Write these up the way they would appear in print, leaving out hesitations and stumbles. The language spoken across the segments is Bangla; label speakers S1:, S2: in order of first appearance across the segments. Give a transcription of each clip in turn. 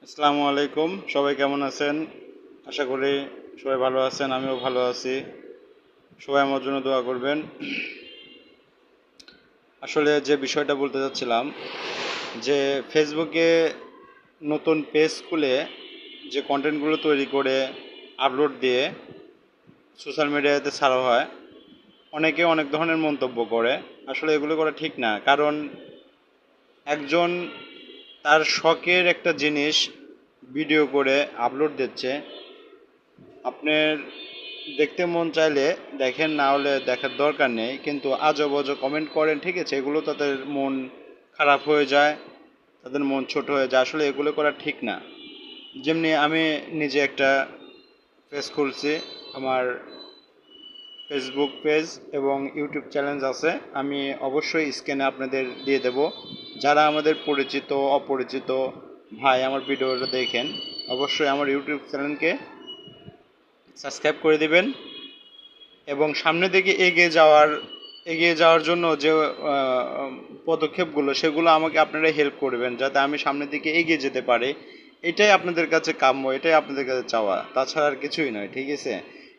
S1: আসসালামু আলাইকুম, সবাই কেমন আছেন? আশা করি সবাই ভালো আছেন, আমিও ভালো আছি। সবাই আমার জন্য দোয়া করবেন। আসলে যে বিষয়টা বলতে চাচ্ছিলাম যে ফেসবুকে নতুন পেজ খুলে যে কন্টেন্টগুলো তৈরি করে আপলোড দিয়ে সোশ্যাল মিডিয়াতে ছাড়া হয়, অনেকে অনেক ধরনের মন্তব্য করে। আসলে এগুলো করা ঠিক না, কারণ একজন তার শখের একটা জিনিস ভিডিও করে আপলোড দিচ্ছে। আপনার দেখতে মন চাইলে দেখেন, না হলে দেখার দরকার নেই, কিন্তু আজব অজব কমেন্ট করেন, ঠিক আছে? এগুলো তাদের মন খারাপ হয়ে যায়, তাদের মন ছোট হয়ে যায়। আসলে এগুলো করা ঠিক না। যেমনি আমি নিজে একটা পেজ খুলছি, আমার ফেসবুক পেজ এবং ইউটিউব চ্যানেল আছে। আমি অবশ্যই স্ক্রিনে আপনাদের দিয়ে দেব। যারা আমাদের পরিচিত অপরিচিত ভাই আমার ভিডিওটা দেখেন, অবশ্যই আমার ইউটিউব চ্যানেলকে সাবস্ক্রাইব করে দিবেন এবং সামনের দিকে এগিয়ে যাওয়ার জন্য যে পদক্ষেপগুলো, সেগুলো আমাকে আপনারা হেল্প করবেন, যাতে আমি সামনের দিকে এগিয়ে যেতে পারি। এটাই আপনাদের কাছে কাম্য, এটাই আপনাদের কাছে চাওয়া, তাছাড়া আর কিছুই নয়, ঠিক আছে?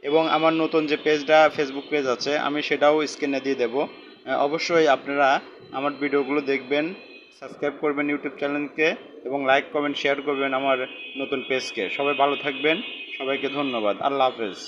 S1: এবং আমার নতুন যে পেজটা, ফেসবুক পেজ আছে, আমি সেটাও স্ক্রিনে দিয়ে দেবো। অবশ্যই আপনারা আমার ভিডিওগুলো দেখবেন, সাবস্ক্রাইব করবেন ইউটিউব চ্যানেলকে এবং লাইক কমেন্ট শেয়ার করবেন আমার নতুন পেজকে। সবাই ভালো থাকবেন, সবাইকে ধন্যবাদ। আল্লাহ হাফেজ।